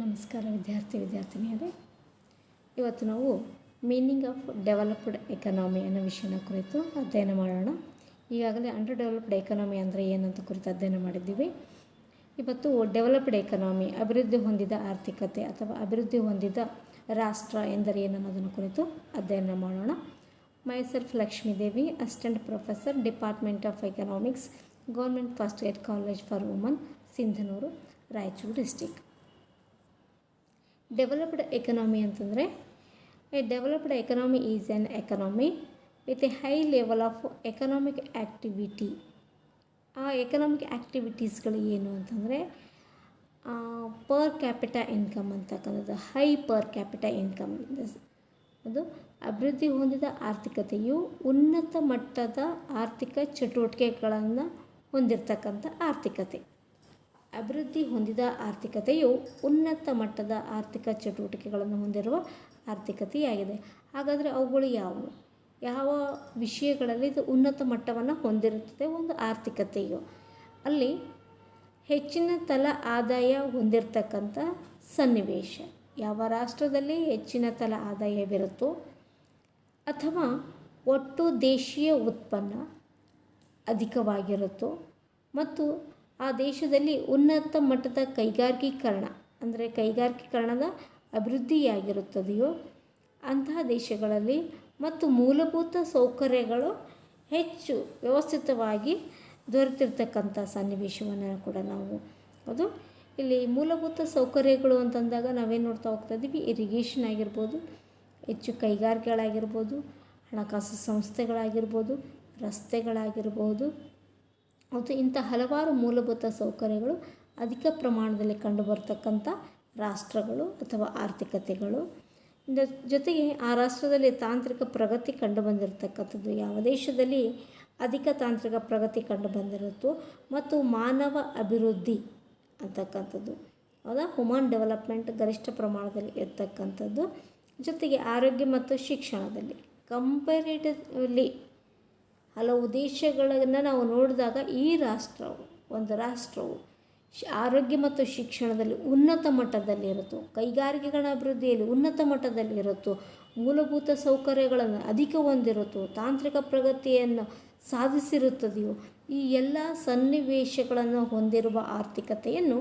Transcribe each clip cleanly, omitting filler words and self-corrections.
ನಮಸ್ಕಾರ ವಿದ್ಯಾರ್ಥಿನಿಯರೇ. ಇವತ್ತು ನಾವು ಮೀನಿಂಗ್ ಆಫ್ ಡೆವಲಪ್ಡ್ ಎಕನಾಮಿ ಅನ್ನೋ ವಿಷಯನ ಕುರಿತು ಅಧ್ಯಯನ ಮಾಡೋಣ. ಈಗಾಗಲೇ ಅಂಡರ್ ಡೆವಲಪ್ಡ್ ಎಕನಾಮಿ ಅಂದರೆ ಏನಂತ ಕುರಿತು ಅಧ್ಯಯನ ಮಾಡಿದ್ದೀವಿ. ಇವತ್ತು ಡೆವಲಪ್ಡ್ ಎಕನಾಮಿ, ಅಭಿವೃದ್ಧಿ ಹೊಂದಿದ ಆರ್ಥಿಕತೆ ಅಥವಾ ಅಭಿವೃದ್ಧಿ ಹೊಂದಿದ ರಾಷ್ಟ್ರ ಎಂದರೆ ಏನನ್ನೋದನ್ನು ಕುರಿತು ಅಧ್ಯಯನ ಮಾಡೋಣ. Myself Lakshmidevi, assistant professor, department of economics, government first ಏಡ್ college for women, Sindhanur, Raichur district. Developed economy ಅಂತಂದರೆ, a developed economy is an economy with a high level of economic activity. ಆ ಎಕನಾಮಿಕ್ ಆ್ಯಕ್ಟಿವಿಟೀಸ್ಗಳು ಏನು ಅಂತಂದರೆ ಪರ್ ಕ್ಯಾಪಿಟಾ ಇನ್ಕಮ್ ಅಂತಕ್ಕಂಥದ್ದು, high per capita income. ಅದು ಅಭಿವೃದ್ಧಿ ಹೊಂದಿದ ಆರ್ಥಿಕತೆಯು ಉನ್ನತ ಮಟ್ಟದ ಆರ್ಥಿಕ ಚಟುವಟಿಕೆಗಳನ್ನು ಹೊಂದಿರತಕ್ಕಂಥ ಆರ್ಥಿಕತೆ. ಅಭಿವೃದ್ಧಿ ಹೊಂದಿದ ಆರ್ಥಿಕತೆಯು ಉನ್ನತ ಮಟ್ಟದ ಆರ್ಥಿಕ ಚಟುವಟಿಕೆಗಳನ್ನು ಹೊಂದಿರುವ ಆರ್ಥಿಕತೆಯಾಗಿದೆ. ಹಾಗಾದರೆ ಅವುಗಳು ಯಾವುವು? ಯಾವ ವಿಷಯಗಳಲ್ಲಿ ಇದು ಉನ್ನತ ಮಟ್ಟವನ್ನು ಹೊಂದಿರುತ್ತದೆ ಒಂದು ಆರ್ಥಿಕತೆಯು? ಅಲ್ಲಿ ಹೆಚ್ಚಿನ ತಲಾ ಆದಾಯ ಹೊಂದಿರತಕ್ಕಂಥ ಸನ್ನಿವೇಶ. ಯಾವ ರಾಷ್ಟ್ರದಲ್ಲಿ ಹೆಚ್ಚಿನ ತಲಾ ಆದಾಯವಿರುತ್ತೋ ಅಥವಾ ಒಟ್ಟು ದೇಶೀಯ ಉತ್ಪನ್ನ ಅಧಿಕವಾಗಿರುತ್ತೋ ಮತ್ತು ಆ ದೇಶದಲ್ಲಿ ಉನ್ನತ ಮಟ್ಟದ ಕೈಗಾರಿಕೀಕರಣ ಅಂದರೆ ಕೈಗಾರಿಕೀಕರಣದ ಅಭಿವೃದ್ಧಿಯಾಗಿರುತ್ತದೆಯೋ ಅಂತಹ ದೇಶಗಳಲ್ಲಿ ಮತ್ತು ಮೂಲಭೂತ ಸೌಕರ್ಯಗಳು ಹೆಚ್ಚು ವ್ಯವಸ್ಥಿತವಾಗಿ ದೊರೆತಿರ್ತಕ್ಕಂಥ ಸನ್ನಿವೇಶವನ್ನು ಕೂಡ ನಾವು ಅದು ಇಲ್ಲಿ ಮೂಲಭೂತ ಸೌಕರ್ಯಗಳು ಅಂತಂದಾಗ ನಾವೇನು ನೋಡ್ತಾ ಹೋಗ್ತಾ ಇದ್ದೀವಿ? ಇರಿಗೇಷನ್ ಆಗಿರ್ಬೋದು, ಹೆಚ್ಚು ಕೈಗಾರಿಕೆಗಳಾಗಿರ್ಬೋದು, ಹಣಕಾಸು ಸಂಸ್ಥೆಗಳಾಗಿರ್ಬೋದು, ರಸ್ತೆಗಳಾಗಿರ್ಬೋದು ಮತ್ತು ಇಂಥ ಹಲವಾರು ಮೂಲಭೂತ ಸೌಕರ್ಯಗಳು ಅಧಿಕ ಪ್ರಮಾಣದಲ್ಲಿ ಕಂಡುಬರ್ತಕ್ಕಂಥ ರಾಷ್ಟ್ರಗಳು ಅಥವಾ ಆರ್ಥಿಕತೆಗಳು. ಜೊತೆಗೆ ಆ ರಾಷ್ಟ್ರದಲ್ಲಿ ತಾಂತ್ರಿಕ ಪ್ರಗತಿ ಕಂಡುಬಂದಿರತಕ್ಕಂಥದ್ದು, ಯಾವ ದೇಶದಲ್ಲಿ ಅಧಿಕ ತಾಂತ್ರಿಕ ಪ್ರಗತಿ ಕಂಡುಬಂದಿರುತ್ತೋ ಮತ್ತು ಮಾನವ ಅಭಿವೃದ್ಧಿ ಅಂತಕ್ಕಂಥದ್ದು, ಹೌದಾ, ಹ್ಯೂಮನ್ ಡೆವಲಪ್ಮೆಂಟ್ ಗರಿಷ್ಠ ಪ್ರಮಾಣದಲ್ಲಿ ಇರ್ತಕ್ಕಂಥದ್ದು. ಜೊತೆಗೆ ಆರೋಗ್ಯ ಮತ್ತು ಶಿಕ್ಷಣದಲ್ಲಿ ಕಂಪೇರೇಟಿವ್ಲಿ ಹಲವು ದೇಶಗಳನ್ನು ನಾವು ನೋಡಿದಾಗ ಈ ಒಂದು ರಾಷ್ಟ್ರವು ಆರೋಗ್ಯ ಮತ್ತು ಶಿಕ್ಷಣದಲ್ಲಿ ಉನ್ನತ ಮಟ್ಟದಲ್ಲಿ ಇರುತ್ತೋ, ಕೈಗಾರಿಕೆಗಳ ಅಭಿವೃದ್ಧಿಯಲ್ಲಿ ಉನ್ನತ ಮಟ್ಟದಲ್ಲಿ ಇರುತ್ತೋ, ಮೂಲಭೂತ ಸೌಕರ್ಯಗಳನ್ನು ಅಧಿಕ ಹೊಂದಿರುತ್ತೋ, ತಾಂತ್ರಿಕ ಪ್ರಗತಿಯನ್ನು ಸಾಧಿಸಿರುತ್ತದೆಯೋ, ಈ ಎಲ್ಲ ಸನ್ನಿವೇಶಗಳನ್ನು ಹೊಂದಿರುವ ಆರ್ಥಿಕತೆಯನ್ನು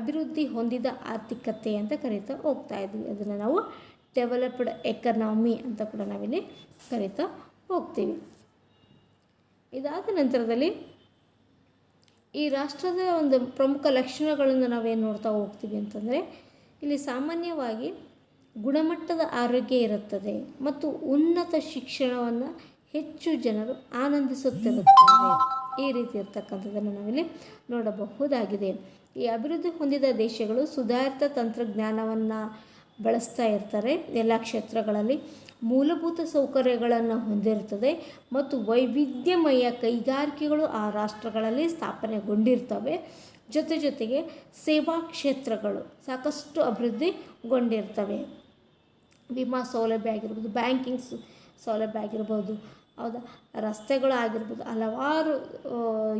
ಅಭಿವೃದ್ಧಿ ಹೊಂದಿದ ಆರ್ಥಿಕತೆ ಅಂತ ಕರೀತಾ ಹೋಗ್ತಾ ಇದ್ವಿ. ಅದನ್ನು ನಾವು ಡೆವಲಪ್ಡ್ ಎಕನಾಮಿ ಅಂತ ಕೂಡ ನಾವಿಲ್ಲಿ ಕರೀತಾ ಹೋಗ್ತೀವಿ. ಇದಾದ ನಂತರದಲ್ಲಿ ಈ ರಾಷ್ಟ್ರದ ಒಂದು ಪ್ರಮುಖ ಲಕ್ಷಣಗಳನ್ನು ನಾವೇನು ನೋಡ್ತಾ ಹೋಗ್ತೀವಿ ಅಂತಂದರೆ, ಇಲ್ಲಿ ಸಾಮಾನ್ಯವಾಗಿ ಗುಣಮಟ್ಟದ ಆರೋಗ್ಯ ಇರುತ್ತದೆ ಮತ್ತು ಉನ್ನತ ಶಿಕ್ಷಣವನ್ನು ಹೆಚ್ಚು ಜನರು ಆನಂದಿಸುತ್ತಿರುತ್ತಾರೆ. ಈ ರೀತಿ ಇರ್ತಕ್ಕಂಥದ್ದನ್ನು ನಾವಿಲ್ಲಿ ನೋಡಬಹುದಾಗಿದೆ. ಈ ಅಭಿವೃದ್ಧಿ ಹೊಂದಿದ ದೇಶಗಳು ಸುಧಾರಿತ ತಂತ್ರಜ್ಞಾನವನ್ನು ಬಳಸ್ತಾ ಇರ್ತಾರೆ ಎಲ್ಲ ಕ್ಷೇತ್ರಗಳಲ್ಲಿ, ಮೂಲಭೂತ ಸೌಕರ್ಯಗಳನ್ನು ಹೊಂದಿರುತ್ತದೆ ಮತ್ತು ವೈವಿಧ್ಯಮಯ ಕೈಗಾರಿಕೆಗಳು ಆ ರಾಷ್ಟ್ರಗಳಲ್ಲಿ ಸ್ಥಾಪನೆಗೊಂಡಿರ್ತವೆ. ಜೊತೆಗೆ ಸೇವಾ ಕ್ಷೇತ್ರಗಳು ಸಾಕಷ್ಟು ಅಭಿವೃದ್ಧಿಗೊಂಡಿರ್ತವೆ. ವಿಮಾ ಸೌಲಭ್ಯ ಆಗಿರ್ಬೋದು, ಬ್ಯಾಂಕಿಂಗ್ ಸೌಲಭ್ಯ ಆಗಿರ್ಬೋದು, ಹೌದಾ, ರಸ್ತೆಗಳು ಆಗಿರ್ಬೋದು, ಹಲವಾರು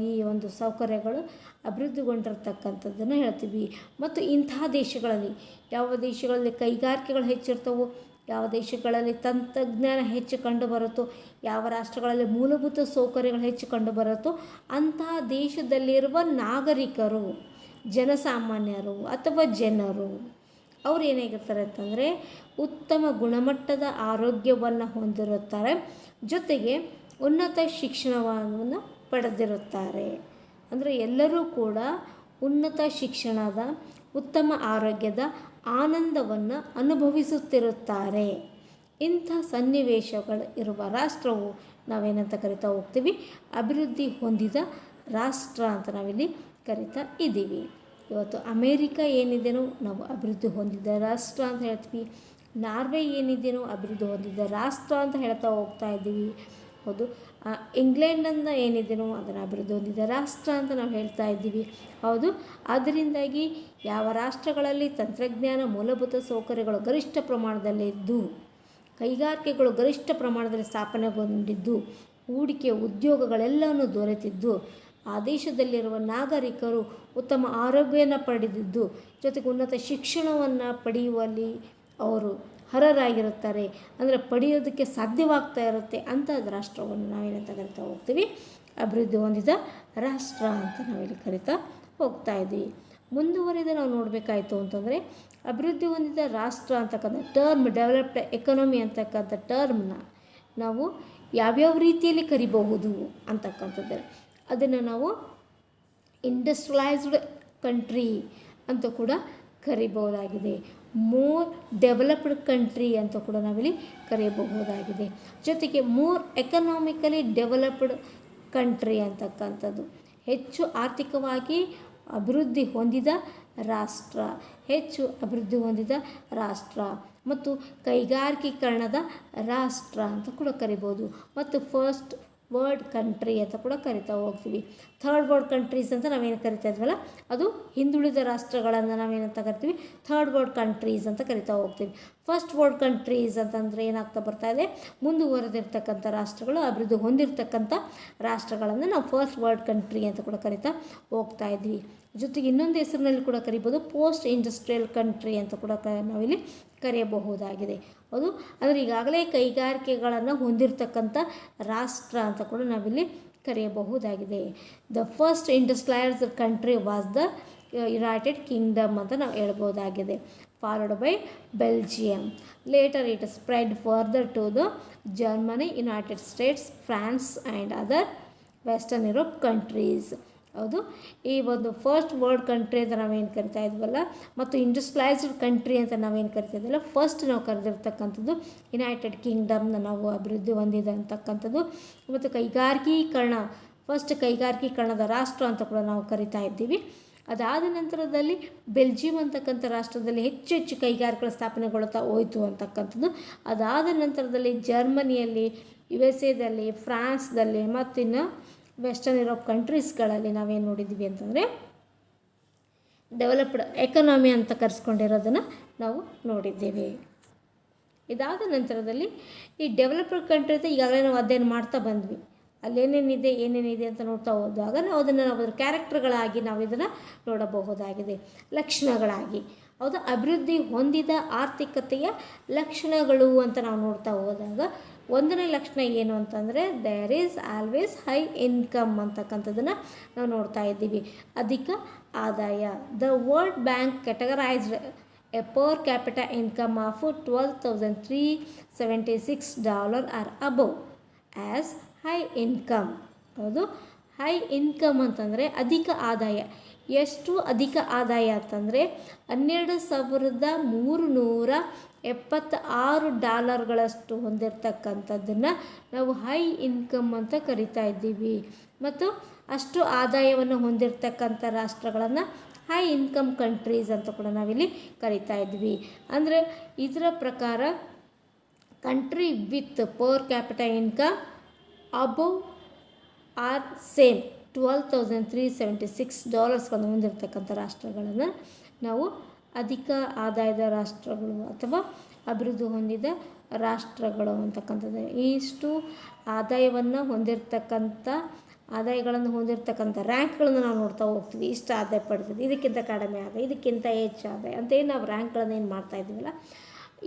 ಈ ಒಂದು ಸೌಕರ್ಯಗಳು ಅಭಿವೃದ್ಧಿಗೊಂಡಿರ್ತಕ್ಕಂಥದ್ದನ್ನು ಹೇಳ್ತೀವಿ. ಮತ್ತು ಇಂತಹ ದೇಶಗಳಲ್ಲಿ ಯಾವ ದೇಶಗಳಲ್ಲಿ ಕೈಗಾರಿಕೆಗಳು ಹೆಚ್ಚಿರ್ತವೋ, ಯಾವ ದೇಶಗಳಲ್ಲಿ ತಂತ್ರಜ್ಞಾನ ಹೆಚ್ಚು ಕಂಡು ಬರುತ್ತೋ, ಯಾವ ರಾಷ್ಟ್ರಗಳಲ್ಲಿ ಮೂಲಭೂತ ಸೌಕರ್ಯಗಳು ಹೆಚ್ಚು ಕಂಡು ಬರುತ್ತೋ ಅಂತಹ ದೇಶದಲ್ಲಿರುವ ನಾಗರಿಕರು, ಜನಸಾಮಾನ್ಯರು ಅಥವಾ ಜನರು ಅವ್ರು ಏನಾಗಿರ್ತಾರೆ ಅಂತಂದರೆ ಉತ್ತಮ ಗುಣಮಟ್ಟದ ಆರೋಗ್ಯವನ್ನು ಹೊಂದಿರುತ್ತಾರೆ. ಜೊತೆಗೆ ಉನ್ನತ ಶಿಕ್ಷಣವನ್ನು ಪಡೆದಿರುತ್ತಾರೆ. ಅಂದರೆ ಎಲ್ಲರೂ ಕೂಡ ಉನ್ನತ ಶಿಕ್ಷಣದ, ಉತ್ತಮ ಆರೋಗ್ಯದ ಆನಂದವನ್ನು ಅನುಭವಿಸುತ್ತಿರುತ್ತಾರೆ. ಇಂಥ ಸನ್ನಿವೇಶಗಳು ಇರುವ ರಾಷ್ಟ್ರವು ನಾವೇನಂತ ಕರಿತಾ ಹೋಗ್ತೀವಿ? ಅಭಿವೃದ್ಧಿ ಹೊಂದಿದ ರಾಷ್ಟ್ರ ಅಂತ ನಾವಿಲ್ಲಿ ಕರಿತಾ ಇದ್ದೀವಿ. ಇವತ್ತು ಅಮೇರಿಕಾ ಏನಿದೆಯೋ ನಾವು ಅಭಿವೃದ್ಧಿ ಹೊಂದಿದ ರಾಷ್ಟ್ರ ಅಂತ ಹೇಳ್ತೀವಿ. ನಾರ್ವೆ ಏನಿದೆಯೋ ಅಭಿವೃದ್ಧಿ ಹೊಂದಿದ ರಾಷ್ಟ್ರ ಅಂತ ಹೇಳ್ತಾ ಹೋಗ್ತಾ ಇದ್ದೀವಿ. ಹೌದು, ಇಂಗ್ಲೆಂಡನ್ನು ಏನಿದೆಯೋ ಅದನ್ನು ಅಭಿವೃದ್ಧಿ ಹೊಂದಿದ ರಾಷ್ಟ್ರ ಅಂತ ನಾವು ಹೇಳ್ತಾ ಇದ್ದೀವಿ. ಹೌದು, ಅದರಿಂದಾಗಿ ಯಾವ ರಾಷ್ಟ್ರಗಳಲ್ಲಿ ತಂತ್ರಜ್ಞಾನ, ಮೂಲಭೂತ ಸೌಕರ್ಯಗಳು ಗರಿಷ್ಠ ಪ್ರಮಾಣದಲ್ಲಿದ್ದು, ಕೈಗಾರಿಕೆಗಳು ಗರಿಷ್ಠ ಪ್ರಮಾಣದಲ್ಲಿ ಸ್ಥಾಪನೆಗೊಂಡಿದ್ದು, ಹೂಡಿಕೆ ಉದ್ಯೋಗಗಳೆಲ್ಲವೂ ದೊರೆತಿದ್ದು, ಆ ದೇಶದಲ್ಲಿರುವ ನಾಗರಿಕರು ಉತ್ತಮ ಆರೋಗ್ಯವನ್ನು ಪಡೆದಿದ್ದು ಜೊತೆಗೆ ಉನ್ನತ ಶಿಕ್ಷಣವನ್ನು ಪಡೆಯುವಲ್ಲಿ ಅವರು ಅರ್ಹರಾಗಿರುತ್ತಾರೆ, ಅಂದರೆ ಪಡೆಯೋದಕ್ಕೆ ಸಾಧ್ಯವಾಗ್ತಾ ಇರುತ್ತೆ ಅಂಥದ್ದು ರಾಷ್ಟ್ರವನ್ನು ನಾವೇನಂತ ಕರಿತಾ ಹೋಗ್ತೀವಿ, ಅಭಿವೃದ್ಧಿ ಹೊಂದಿದ ರಾಷ್ಟ್ರ ಅಂತ ನಾವಿಲ್ಲಿ ಕರಿತಾ ಹೋಗ್ತಾ ಇದ್ದೀವಿ. ಮುಂದುವರೆದು ನಾವು ನೋಡಬೇಕಾಯಿತು ಅಂತಂದರೆ ಅಭಿವೃದ್ಧಿ ಹೊಂದಿದ ರಾಷ್ಟ್ರ ಅಂತಕ್ಕಂಥ ಟರ್ಮ್, ಡೆವಲಪ್ಡ್ ಎಕಾನಮಿ ಅಂತಕ್ಕಂಥ ಟರ್ಮ್ನ ನಾವು ಯಾವ್ಯಾವ ರೀತಿಯಲ್ಲಿ ಕರಿಬಹುದು ಅಂತಕ್ಕಂಥದ್ದು, ಅದನ್ನು ನಾವು ಇಂಡಸ್ಟ್ರಿಯಲೈಸ್ಡ್ ಕಂಟ್ರಿ ಅಂತ ಕೂಡ ಕರಿಬಹುದಾಗಿದೆ, ಮೋರ್ ಡೆವಲಪ್ಡ್ ಕಂಟ್ರಿ ಅಂತ ಕೂಡ ನಾವಿಲ್ಲಿ ಕರೆಯಬಹುದಾಗಿದೆ. ಜೊತೆಗೆ ಮೋರ್ ಎಕನಾಮಿಕಲಿ ಡೆವಲಪ್ಡ್ ಕಂಟ್ರಿ ಅಂತಕ್ಕಂಥದ್ದು ಹೆಚ್ಚು ಆರ್ಥಿಕವಾಗಿ ಅಭಿವೃದ್ಧಿ ಹೊಂದಿದ ರಾಷ್ಟ್ರ, ಹೆಚ್ಚು ಅಭಿವೃದ್ಧಿ ಹೊಂದಿದ ರಾಷ್ಟ್ರ ಮತ್ತು ಕೈಗಾರಿಕೀಕರಣದ ರಾಷ್ಟ್ರ ಅಂತ ಕೂಡ ಕರಿಬೋದು. ಮತ್ತು ಫಸ್ಟ್ ವರ್ಲ್ಡ್ ಕಂಟ್ರಿ ಅಂತ ಕೂಡ ಕರಿತಾ ಹೋಗ್ತೀವಿ. ಥರ್ಡ್ ವರ್ಲ್ಡ್ ಕಂಟ್ರೀಸ್ ಅಂತ ನಾವೇನು ಕರಿತಾ ಇದ್ವಲ್ಲ, ಅದು ಹಿಂದುಳಿದ ರಾಷ್ಟ್ರಗಳನ್ನು ನಾವೇನಂತ ಕರಿತೀವಿ, ಥರ್ಡ್ ವರ್ಲ್ಡ್ ಕಂಟ್ರೀಸ್ ಅಂತ ಕರಿತಾ ಹೋಗ್ತೀವಿ. ಫಸ್ಟ್ ವರ್ಲ್ಡ್ ಕಂಟ್ರೀಸ್ ಅಂತಂದರೆ ಏನಾಗ್ತಾ ಬರ್ತಾ ಇದೆ, ಮುಂದುವರೆದಿರ್ತಕ್ಕಂಥ ರಾಷ್ಟ್ರಗಳು, ಅಭಿವೃದ್ಧಿ ಹೊಂದಿರತಕ್ಕಂಥ ರಾಷ್ಟ್ರಗಳನ್ನು ನಾವು ಫಸ್ಟ್ ವರ್ಲ್ಡ್ ಕಂಟ್ರಿ ಅಂತ ಕೂಡ ಕರಿತಾ ಹೋಗ್ತಾ ಇದ್ವಿ. ಜೊತೆಗೆ ಇನ್ನೊಂದು ಹೆಸರಿನಲ್ಲಿ ಕೂಡ ಕರಿಬೋದು, ಪೋಸ್ಟ್ ಇಂಡಸ್ಟ್ರಿಯಲ್ ಕಂಟ್ರಿ ಅಂತ ಕೂಡ ನಾವಿಲ್ಲಿ ಕರೆಯಬಹುದಾಗಿದೆ. ಅದು ಅಂದರೆ ಈಗಾಗಲೇ ಕೈಗಾರಿಕೆಗಳನ್ನು ಹೊಂದಿರತಕ್ಕಂಥ ರಾಷ್ಟ್ರ ಅಂತ ಕೂಡ ನಾವಿಲ್ಲಿ ಕರೆಯಬಹುದಾಗಿದೆ. The first industrialized country was the United Kingdom ಅಂತ ನಾವು ಹೇಳ್ಬೋದಾಗಿದೆ, followed by Belgium. Later it spread further to the Germany, United States, France and other western Europe countries. ಹೌದು, ಈ ಒಂದು ಫಸ್ಟ್ ವರ್ಲ್ಡ್ ಕಂಟ್ರಿ ಅಂತ ನಾವೇನು ಕರಿತಾ ಇದ್ವಲ್ಲ ಮತ್ತು ಇಂಡಸ್ಟ್ರಿಯಲೈಸ್ಡ್ ಕಂಟ್ರಿ ಅಂತ ನಾವೇನು ಕರಿತಾ ಇದ್ವಲ್ಲ, ಫಸ್ಟ್ ನಾವು ಕರೆದಿರ್ತಕ್ಕಂಥದ್ದು ಯುನೈಟೆಡ್ ಕಿಂಗ್ಡಮ್ನ ನಾವು ಅಭಿವೃದ್ಧಿ ಹೊಂದಿದೆ ಅಂತಕ್ಕಂಥದ್ದು. ಮತ್ತು ಕೈಗಾರಿಕೀಕರಣ, ಫಸ್ಟ್ ಕೈಗಾರಿಕೀಕರಣದ ರಾಷ್ಟ್ರ ಅಂತ ಕೂಡ ನಾವು ಕರಿತಾ ಇದ್ದೀವಿ. ಅದಾದ ನಂತರದಲ್ಲಿ ಬೆಲ್ಜಿಯಂ ಅಂತಕ್ಕಂಥ ರಾಷ್ಟ್ರದಲ್ಲಿ ಹೆಚ್ಚು ಹೆಚ್ಚು ಕೈಗಾರಿಕೆಗಳ ಸ್ಥಾಪನೆಗೊಳ್ತಾ ಹೋಯಿತು ಅಂತಕ್ಕಂಥದ್ದು. ಅದಾದ ನಂತರದಲ್ಲಿ ಜರ್ಮನಿಯಲ್ಲಿ, USA ದಲ್ಲಿ, ಫ್ರಾನ್ಸ್ದಲ್ಲಿ ಮತ್ತಿನ್ನು ವೆಸ್ಟರ್ನ್ ಯುರೋಪ್ ಕಂಟ್ರೀಸ್ಗಳಲ್ಲಿ ನಾವೇನು ನೋಡಿದ್ದೀವಿ ಅಂತಂದರೆ ಡೆವಲಪ್ಡ್ ಎಕಾನಮಿ ಅಂತ ಕರೆಸ್ಕೊಂಡಿರೋದನ್ನು ನಾವು ನೋಡಿದ್ದೇವೆ. ಇದಾದ ನಂತರದಲ್ಲಿ ಈ ಡೆವಲಪ್ಡ್ ಕಂಟ್ರಿ ಅಂತ ಈಗಾಗಲೇ ನಾವು ಅಧ್ಯಯನ ಮಾಡ್ತಾ ಬಂದ್ವಿ. ಅಲ್ಲೇನೇನಿದೆ ಏನೇನಿದೆ ಅಂತ ನೋಡ್ತಾ ಹೋದಾಗ ನಾವು ಅದರ ಕ್ಯಾರೆಕ್ಟರ್ಗಳಾಗಿ ನಾವು ಇದನ್ನು ನೋಡಬಹುದಾಗಿದೆ, ಲಕ್ಷಣಗಳಾಗಿ. ಹೌದಾ, ಅಭಿವೃದ್ಧಿ ಹೊಂದಿದ ಆರ್ಥಿಕತೆಯ ಲಕ್ಷಣಗಳು ಅಂತ ನಾವು ನೋಡ್ತಾ ಹೋದಾಗ ಒಂದನೇ ಲಕ್ಷಣ ಏನು ಅಂತಂದರೆ there is always high income ಅಂತಕ್ಕಂಥದ್ದನ್ನು ನಾವು ನೋಡ್ತಾ ಇದ್ದೀವಿ, ಅಧಿಕ ಆದಾಯ. The world bank categorized a per capita income of $12,376 or above as high income. ಹೌದು, ಹೈ ಇನ್ಕಮ್ ಅಂತಂದರೆ ಅಧಿಕ ಆದಾಯ. ಎಷ್ಟು ಅಧಿಕ ಆದಾಯ ಅಂತಂದರೆ $12,376 ಹೊಂದಿರತಕ್ಕಂಥದ್ದನ್ನು ನಾವು ಹೈ ಇನ್ಕಮ್ ಅಂತ ಕರಿತಾ ಇದ್ದೀವಿ. ಮತ್ತು ಅಷ್ಟು ಆದಾಯವನ್ನು ಹೊಂದಿರತಕ್ಕಂಥ ರಾಷ್ಟ್ರಗಳನ್ನು ಹೈ ಇನ್ಕಮ್ ಕಂಟ್ರೀಸ್ ಅಂತ ಕೂಡ ನಾವಿಲ್ಲಿ ಕರಿತಾ ಇದ್ವಿ. ಅಂದರೆ ಇದರ ಪ್ರಕಾರ country with per capital income above are same $12,376 ಹೊಂದಿರತಕ್ಕಂಥ ರಾಷ್ಟ್ರಗಳನ್ನು ನಾವು ಅಧಿಕ ಆದಾಯದ ರಾಷ್ಟ್ರಗಳು ಅಥವಾ ಅಭಿವೃದ್ಧಿ ಹೊಂದಿದ ರಾಷ್ಟ್ರಗಳು ಅಂತಕ್ಕಂಥದ್ದು. ಇಷ್ಟು ಆದಾಯವನ್ನು ಆದಾಯಗಳನ್ನು ಹೊಂದಿರತಕ್ಕಂಥ ರ್ಯಾಂಕ್ಗಳನ್ನು ನಾವು ನೋಡ್ತಾ ಹೋಗ್ತೀವಿ. ಇಷ್ಟು ಆದಾಯ ಪಡೆದಿದೆ, ಇದಕ್ಕಿಂತ ಕಡಿಮೆ ಆದಾಯ, ಇದಕ್ಕಿಂತ ಹೆಚ್ಚು ಆದಾಯ ಅಂತೇನು ನಾವು ರ್ಯಾಂಕ್ಗಳನ್ನು ಏನು ಮಾಡ್ತಾ ಇದ್ದೀವಲ್ಲ,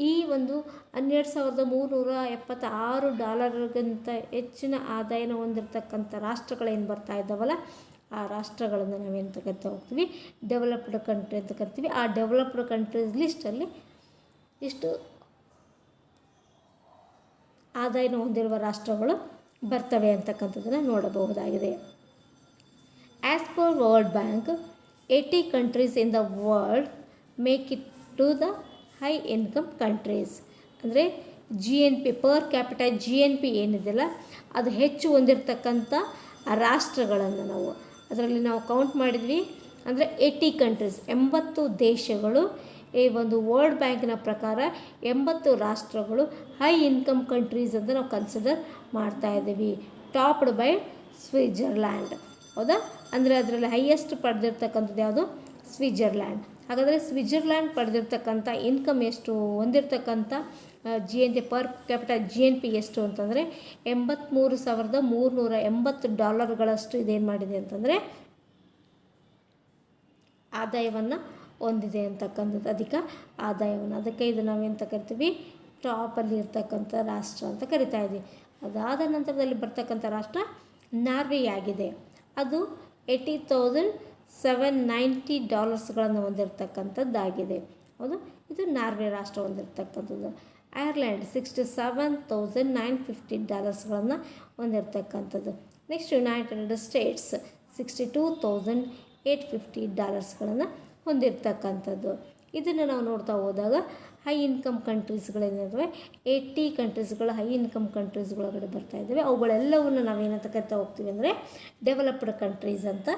ಈ ಒಂದು $12,376 ಹೆಚ್ಚಿನ ಆದಾಯನ ಹೊಂದಿರತಕ್ಕಂಥ ರಾಷ್ಟ್ರಗಳೇನು ಬರ್ತಾ ಇದ್ದಾವಲ್ಲ, ಆ ರಾಷ್ಟ್ರಗಳನ್ನು ನಾವೇನು ಕರಿತಾ ಹೋಗ್ತೀವಿ, ಡೆವಲಪ್ಡ್ ಕಂಟ್ರಿ ಅಂತ ಕರಿತೀವಿ. ಆ ಡೆವಲಪ್ಡ್ ಕಂಟ್ರೀಸ್ ಲಿಸ್ಟಲ್ಲಿ ಇಷ್ಟು ಆದಾಯನ ಹೊಂದಿರುವ ರಾಷ್ಟ್ರಗಳು ಬರ್ತವೆ ಅಂತಕ್ಕಂಥದ್ದನ್ನು ನೋಡಬಹುದಾಗಿದೆ. As per world bank 80 countries in the world make it to the high income countries. ಅಂದರೆ GNP ಪರ್ ಕ್ಯಾಪಿಟಲ್ GNP ಏನಿದೆಯಲ್ಲ, ಅದು ಹೆಚ್ಚು ಹೊಂದಿರತಕ್ಕಂಥ ರಾಷ್ಟ್ರಗಳನ್ನು ಅದರಲ್ಲಿ ನಾವು ಕೌಂಟ್ ಮಾಡಿದ್ವಿ. ಅಂದರೆ 80 ಕಂಟ್ರೀಸ್, 80 ದೇಶಗಳು. ಈ ಒಂದು ವರ್ಲ್ಡ್ ಬ್ಯಾಂಕಿನ ಪ್ರಕಾರ 80 ರಾಷ್ಟ್ರಗಳು ಹೈ ಇನ್ಕಮ್ ಕಂಟ್ರೀಸ್ ಅಂತ ನಾವು ಕನ್ಸಿಡರ್ ಮಾಡ್ತಾ ಇದ್ದೀವಿ. Topped by Switzerland. ಹೌದಾ, ಅಂದರೆ ಅದರಲ್ಲಿ ಹೈಯೆಸ್ಟ್ ಪಡೆದಿರ್ತಕ್ಕಂಥದ್ದು ಯಾವುದು, ಸ್ವಿಟ್ಜರ್ಲ್ಯಾಂಡ್. ಹಾಗಾದರೆ ಸ್ವಿಟ್ಜರ್ಲ್ಯಾಂಡ್ ಪಡೆದಿರ್ತಕ್ಕಂಥ ಇನ್ಕಮ್ ಎಷ್ಟು, ಹೊಂದಿರತಕ್ಕಂಥ GNP ಪರ್ ಕ್ಯಾಪಿಟಲ್ GNP ಎಷ್ಟು ಅಂತಂದರೆ $83,380 ಇದೇನು ಮಾಡಿದೆ ಅಂತಂದರೆ ಆದಾಯವನ್ನು ಹೊಂದಿದೆ ಅಂತಕ್ಕಂಥದ್ದು, ಅಧಿಕ ಆದಾಯವನ್ನು. ಅದಕ್ಕೆ ಇದು ನಾವೇಂತ ಕರಿತೀವಿ, ಟಾಪಲ್ಲಿ ಇರ್ತಕ್ಕಂಥ ರಾಷ್ಟ್ರ ಅಂತ ಕರಿತಾ ಇದ್ದೀವಿ. ಅದಾದ ನಂತರದಲ್ಲಿ ಬರ್ತಕ್ಕಂಥ ರಾಷ್ಟ್ರ ನಾರ್ವೆ ಆಗಿದೆ. ಅದು $80,790 ಹೊಂದಿರತಕ್ಕಂಥದ್ದಾಗಿದೆ. ಹೌದು, ಇದು ನಾರ್ವೆ ರಾಷ್ಟ್ರ ಹೊಂದಿರತಕ್ಕಂಥದ್ದು. ಐರ್ಲ್ಯಾಂಡ್ $67,950 ಹೊಂದಿರತಕ್ಕಂಥದ್ದು. ನೆಕ್ಸ್ಟ್ ಯುನೈಟೆಡ್ ಸ್ಟೇಟ್ಸ್ $62,850 ಹೊಂದಿರತಕ್ಕಂಥದ್ದು. ಇದನ್ನು ನಾವು ನೋಡ್ತಾ ಹೋದಾಗ ಹೈ ಇನ್ಕಮ್ ಕಂಟ್ರೀಸ್ಗಳೇನಿದ್ದಾವೆ 80 ಕಂಟ್ರೀಸ್ಗಳು ಹೈ ಇನ್ಕಮ್ ಕಂಟ್ರೀಸ್ಗಳೊಳಗಡೆ ಬರ್ತಾ ಇದ್ದಾವೆ. ಅವುಗಳೆಲ್ಲವನ್ನು ನಾವೇನಂತ ಕರಿತಾ ಹೋಗ್ತೀವಿ ಅಂದರೆ ಡೆವಲಪ್ಡ್ ಕಂಟ್ರೀಸ್ ಅಂತ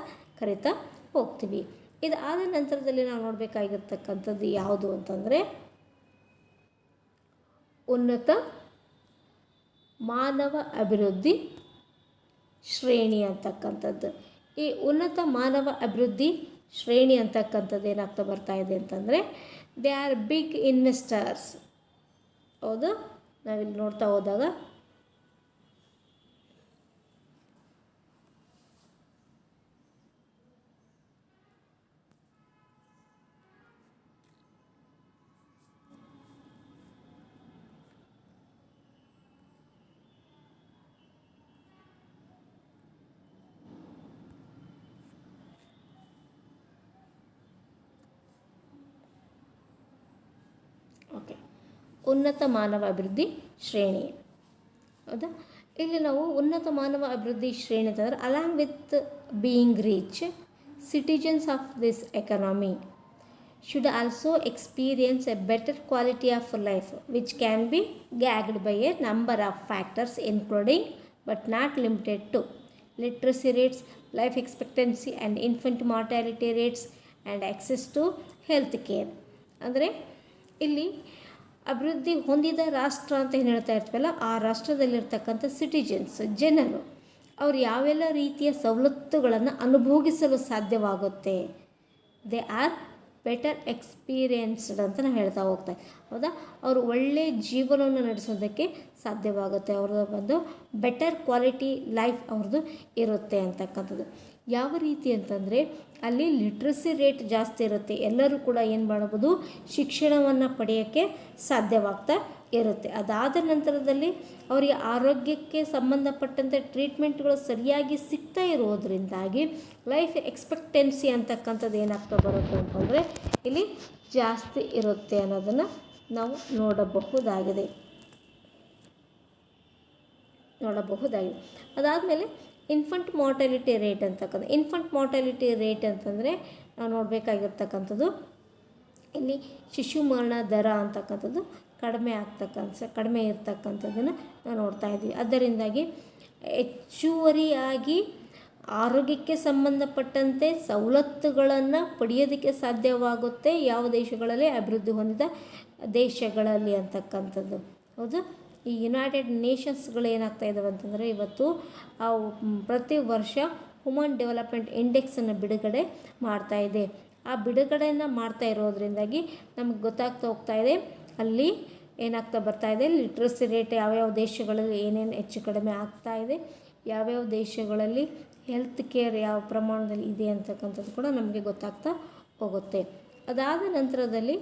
ಕರಿತಾ ಹೋಗ್ತೀವಿ. ಇದಾದ ನಂತರದಲ್ಲಿ ನಾವು ನೋಡಬೇಕಾಗಿರ್ತಕ್ಕಂಥದ್ದು ಯಾವುದು ಅಂತಂದರೆ ಉನ್ನತ ಮಾನವ ಅಭಿವೃದ್ಧಿ ಶ್ರೇಣಿ ಅಂತಕ್ಕಂಥದ್ದು. ಈ ಉನ್ನತ ಮಾನವ ಅಭಿವೃದ್ಧಿ ಶ್ರೇಣಿ ಅಂತಕ್ಕಂಥದ್ದು ಏನಾಗ್ತಾ ಬರ್ತಾ ಇದೆ ಅಂತಂದರೆ ದೇ ಆರ್ ಬಿಗ್ ಇನ್ವೆಸ್ಟರ್ಸ್. ಹೌದು, ನಾವಿಲ್ಲಿ ನೋಡ್ತಾ ಹೋದಾಗ ಉನ್ನತ ಮಾನವ ಅಭಿವೃದ್ಧಿ ಶ್ರೇಣಿ. ಹೌದಾ, ಇಲ್ಲಿ ನಾವು ಉನ್ನತ ಮಾನವ ಅಭಿವೃದ್ಧಿ ಶ್ರೇಣಿ ಅಂತಂದರೆ along with being rich, citizens of this economy should also experience a better quality of life which can be gauged by a number of factors including but not limited to literacy rates, life expectancy and infant mortality rates and access to health care. ಅಂದರೆ ಇಲ್ಲಿ ಅಭಿವೃದ್ಧಿ ಹೊಂದಿದ ರಾಷ್ಟ್ರ ಅಂತ ಏನು ಹೇಳ್ತಾ ಇರ್ತೀವಲ್ಲ, ಆ ರಾಷ್ಟ್ರದಲ್ಲಿರ್ತಕ್ಕಂಥ ಸಿಟಿಜನ್ಸ್ ಜನರು ಅವರು ಯಾವೆಲ್ಲ ರೀತಿಯ ಸವಲತ್ತುಗಳನ್ನು ಅನುಭೋಗಿಸಲು ಸಾಧ್ಯವಾಗುತ್ತೆ, ದೇ ಆರ್ ಬೆಟರ್ ಎಕ್ಸ್ಪೀರಿಯನ್ಸ್ಡ್ ಅಂತ ನಾವು ಹೇಳ್ತಾ ಹೋಗ್ತಾರೆ. ಹೌದಾ, ಅವರು ಒಳ್ಳೆಯ ಜೀವನವನ್ನು ನಡೆಸೋದಕ್ಕೆ ಸಾಧ್ಯವಾಗುತ್ತೆ, ಅವ್ರದ್ದು ಒಂದು ಬೆಟರ್ ಕ್ವಾಲಿಟಿ ಲೈಫ್ ಅವ್ರದ್ದು ಇರುತ್ತೆ ಅಂತಕ್ಕಂಥದ್ದು. ಯಾವ ರೀತಿ ಅಂತಂದರೆ ಅಲ್ಲಿ ಲಿಟ್ರಸಿ ರೇಟ್ ಜಾಸ್ತಿ ಇರುತ್ತೆ, ಎಲ್ಲರೂ ಕೂಡ ಏನು ಮಾಡ್ಬೋದು, ಶಿಕ್ಷಣವನ್ನು ಪಡೆಯೋಕ್ಕೆ ಸಾಧ್ಯವಾಗ್ತಾ ಇರುತ್ತೆ. ಅದಾದ ನಂತರದಲ್ಲಿ ಅವರಿಗೆ ಆರೋಗ್ಯಕ್ಕೆ ಸಂಬಂಧಪಟ್ಟಂತೆ ಟ್ರೀಟ್ಮೆಂಟ್ಗಳು ಸರಿಯಾಗಿ ಸಿಗ್ತಾ ಇರೋದ್ರಿಂದಾಗಿ ಲೈಫ್ ಎಕ್ಸ್ಪೆಕ್ಟೆನ್ಸಿ ಅಂತಕ್ಕಂಥದ್ದು ಏನಾಗ್ತಾ ಬರುತ್ತೆ ಅಂತಂದರೆ ಇಲ್ಲಿ ಜಾಸ್ತಿ ಇರುತ್ತೆ ಅನ್ನೋದನ್ನು ನಾವು ನೋಡಬಹುದಾಗಿದೆ. ಅದಾದಮೇಲೆ ಇನ್ಫಂಟ್ ಮಾರ್ಟಾಲಿಟಿ ರೇಟ್ ಅಂತಕ್ಕಂಥ, ಇನ್ಫಂಟ್ ಮಾರ್ಟಾಲಿಟಿ ರೇಟ್ ಅಂತಂದರೆ ನಾವು ನೋಡಬೇಕಾಗಿರ್ತಕ್ಕಂಥದ್ದು ಇಲ್ಲಿ ಶಿಶು ಮರಣ ದರ ಅಂತಕ್ಕಂಥದ್ದು ಕಡಿಮೆ ಇರ್ತಕ್ಕಂಥದ್ದನ್ನು ನಾವು ನೋಡ್ತಾ ಇದ್ದೀವಿ. ಅದರಿಂದಾಗಿ ಹೆಚ್ಚುವರಿಯಾಗಿ ಆರೋಗ್ಯಕ್ಕೆ ಸಂಬಂಧಪಟ್ಟಂತೆ ಸವಲತ್ತುಗಳನ್ನು ಪಡೆಯೋದಕ್ಕೆ ಸಾಧ್ಯವಾಗುತ್ತೆ ಯಾವ ದೇಶಗಳಲ್ಲಿ, ಅಭಿವೃದ್ಧಿ ಹೊಂದಿದ ದೇಶಗಳಲ್ಲಿ ಅಂತಕ್ಕಂಥದ್ದು. ಹೌದು, ಈ ಯುನೈಟೆಡ್ ನೇಷನ್ಸ್ಗಳು ಏನಾಗ್ತಾ ಇದ್ದಾವೆ ಅಂತಂದರೆ ಇವತ್ತು ಪ್ರತಿ ವರ್ಷ ಹ್ಯೂಮನ್ ಡೆವಲಪ್ಮೆಂಟ್ ಇಂಡೆಕ್ಸನ್ನು ಬಿಡುಗಡೆ ಮಾಡ್ತಾ ಇದೆ. ಆ ಬಿಡುಗಡೆಯನ್ನು ಮಾಡ್ತಾ ಇರೋದ್ರಿಂದಾಗಿ ನಮಗೆ ಗೊತ್ತಾಗ್ತಾ ಹೋಗ್ತಾ ಇದೆ ಅಲ್ಲಿ ಏನಾಗ್ತಾ ಬರ್ತಾ ಇದೆ, ಲಿಟ್ರಸಿ ರೇಟ್ ಯಾವ್ಯಾವ ದೇಶಗಳಲ್ಲಿ ಏನೇನು ಹೆಚ್ಚು ಕಡಿಮೆ ಆಗ್ತಾ ಇದೆ, ಯಾವ್ಯಾವ ದೇಶಗಳಲ್ಲಿ ಹೆಲ್ತ್ ಕೇರ್ ಯಾವ ಪ್ರಮಾಣದಲ್ಲಿ ಇದೆ ಅಂತಕ್ಕಂಥದ್ದು ಕೂಡ ನಮಗೆ ಗೊತ್ತಾಗ್ತಾ ಹೋಗುತ್ತೆ. ಅದಾದ ನಂತರದಲ್ಲಿ